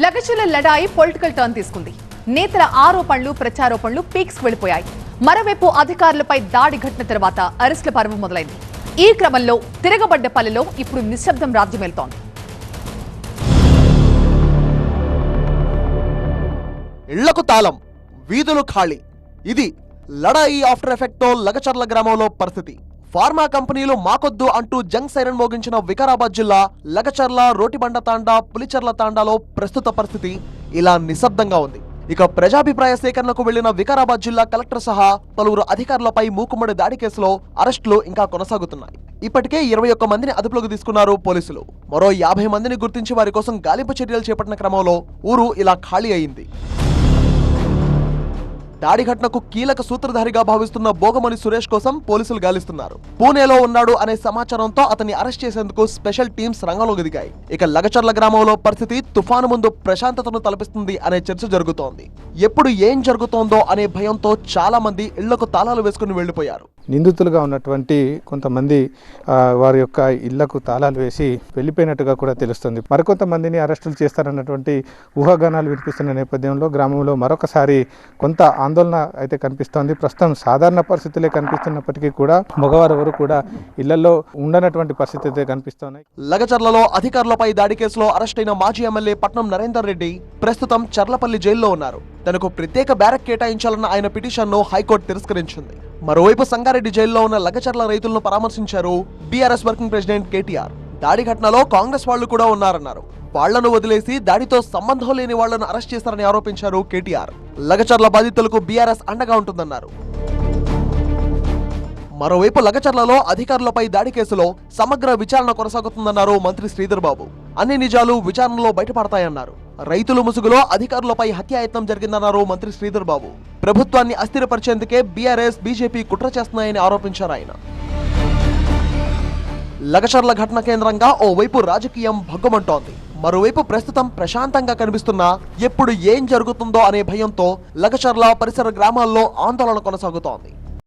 Lagacharla లడాయి political turn తీసుకుంది. నేతల ఆరోపణలు ప్రచారోపణలు పీక్స్ వెళ్లిపోయాయి. మరోవైపు అధికారులపై దాడి ఘటన తర్వాత అరెస్టుల పర్వం మొదలైంది. ఈ క్రమంలో తిరగబడ్డపల్లిలో ఇప్పుడు నిశ్శబ్దం రాజ్యమేలుతోంది. ఇళ్లకు తాళం, వీధులు ఖాళీ. ఇది లడాయి ఆఫ్టర్ ఎఫెక్ట్ తో లగచర్ల గ్రామంలో పరిస్థితి. ఫార్మా కంపెనీలు మాకొద్దు అంటూ జంగ్ సైరన్ మోగించిన వికారాబాద్ జిల్లా లగచర్ల, రోటిబండ తాండా, పులిచెర్ల తాండాలో ప్రస్తుత పరిస్థితి ఇలా నిశ్శబ్దంగా ఉంది. ఇక ప్రజాభిప్రాయ సేకరణకు వెళ్లిన వికారాబాద్ జిల్లా కలెక్టర్ సహా పలువురు అధికారులపై మూకుమ్మడి దాడి కేసులో అరెస్టులు ఇంకా కొనసాగుతున్నాయి. ఇప్పటికే 21 మందిని అదుపులోకి తీసుకున్నారు పోలీసులు. మరో 50 మందిని గుర్తించి వారి కోసం గాలింపు చర్యలు చేపట్టిన క్రమంలో ఊరు ఇలా ఖాళీ అయింది. దాడి ఘటనకు కీలక సూత్రధారిగా భావిస్తున్న భోగమణి సురేష్ కోసం పోలీసులు గాలిస్తున్నారు. పూణేలో ఉన్నాడు అనే సమాచారంతో అతన్ని అరెస్ట్ చేసేందుకు స్పెషల్ టీమ్స్ రంగంలోకి దిగాయి. ఇక లగచర్ల గ్రామంలో పరిస్థితి తుఫాను ముందు ప్రశాంతతను తలపిస్తుంది అనే చర్చ జరుగుతోంది. ఎప్పుడు ఏం జరుగుతోందో అనే భయంతో చాలా మంది ఇళ్లకు తాళాలు వేసుకుని వెళ్లిపోయారు. నిందితులుగా ఉన్నటువంటి కొంతమంది వారి యొక్క ఇళ్లకు తాళాలు వేసి వెళ్లిపోయినట్టుగా కూడా తెలుస్తుంది. మరికొంతమందిని అరెస్టులు చేస్తారన్నటువంటి ఊహాగానాలు వినిపిస్తున్న నేపథ్యంలో గ్రామంలో మరొకసారి కొంత ఆందోళన అయితే కనిపిస్తోంది. ప్రస్తుతం సాధారణ పరిస్థితులే కనిపిస్తున్నప్పటికీ కూడా మగవారెవరు కూడా ఇళ్లలో ఉండనటువంటి పరిస్థితి అయితే కనిపిస్తున్నాయి. లగచర్లలో అధికారులపై దాడి కేసులో అరెస్ట్ అయిన మాజీ ఎమ్మెల్యే పట్నం నరేందర్ రెడ్డి ప్రస్తుతం చర్లపల్లి జైల్లో ఉన్నారు. తనకు ప్రత్యేక బ్యారక్ కేటాయించాలన్న ఆయన పిటిషన్ను హైకోర్టు తిరస్కరించింది. మరోవైపు సంగారెడ్డి జైల్లో ఉన్న లగచర్ల రైతులను పరామర్శించారు బీఆర్ఎస్ వర్కింగ్ ప్రెసిడెంట్ కేటీఆర్. దాడి ఘటనలో కాంగ్రెస్ వాళ్లు కూడా ఉన్నారన్నారు. వాళ్లను వదిలేసి దాడితో సంబంధం లేని వాళ్లను అరెస్ట్ చేశారని ఆరోపించారు కేటీఆర్. లగచర్ల బాధితులకు బీఆర్ఎస్ అండగా ఉంటుందన్నారు. మరోవైపు లగచర్లలో అధికారులపై దాడి కేసులో సమగ్ర విచారణ కొనసాగుతుందన్నారు మంత్రి శ్రీధర్ బాబు. అన్ని నిజాలు విచారణలో బయటపడతాయన్నారు. రైతుల ముసుగులో అధికారులపై హత్యాయత్నం జరిగిందన్నారు మంత్రి శ్రీధర్ బాబు. ప్రభుత్వాన్ని అస్థిరపరిచేందుకే బీఆర్ఎస్, బీజేపీ కుట్ర చేస్తున్నాయని ఆరోపించారు ఆయన. లగచర్ల ఘటన కేంద్రంగా ఓవైపు రాజకీయం భగ్గుమంటోంది. మరోవైపు ప్రస్తుతం ప్రశాంతంగా కనిపిస్తున్నా ఎప్పుడు ఏం జరుగుతుందో అనే భయంతో లగచర్ల పరిసర గ్రామాల్లో ఆందోళన కొనసాగుతోంది.